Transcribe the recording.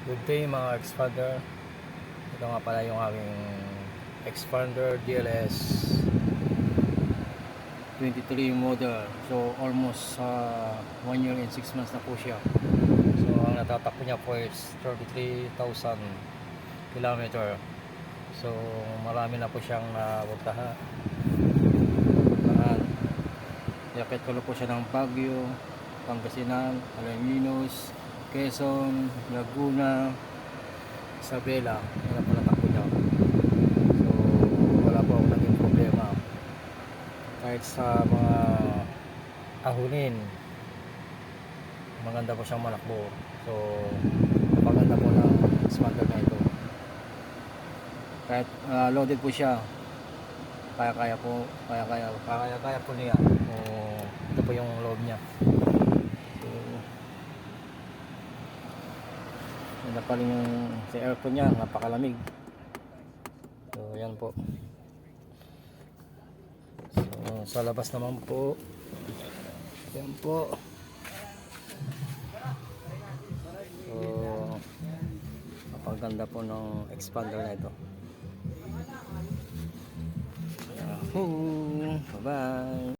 Good day mga expander. Ito nga pala yung aming expander DLS 23 model. So almost 1 year and 6 months na po siya. So ang natatakbo niya po is 33,000 kilometer. So marami na po siyang nabuntahan. Yakit ko po siya ng Baguio, Pangasinan, Alaminos, Quezon, Laguna, Isabela. Yan po natakbo niya. So wala po akong naging problema kahit sa mga ahunin. Maganda po siyang manakbo. So maganda po ng expander na ito. Kahit loaded po siya, kaya po niya. Ito po yung load niya. So ganda pa rin yung sa aircon niya, napakalamig. So yan po. So sa labas naman po, yan po. So napaganda po ng expander na ito. Yahoo! Bye bye!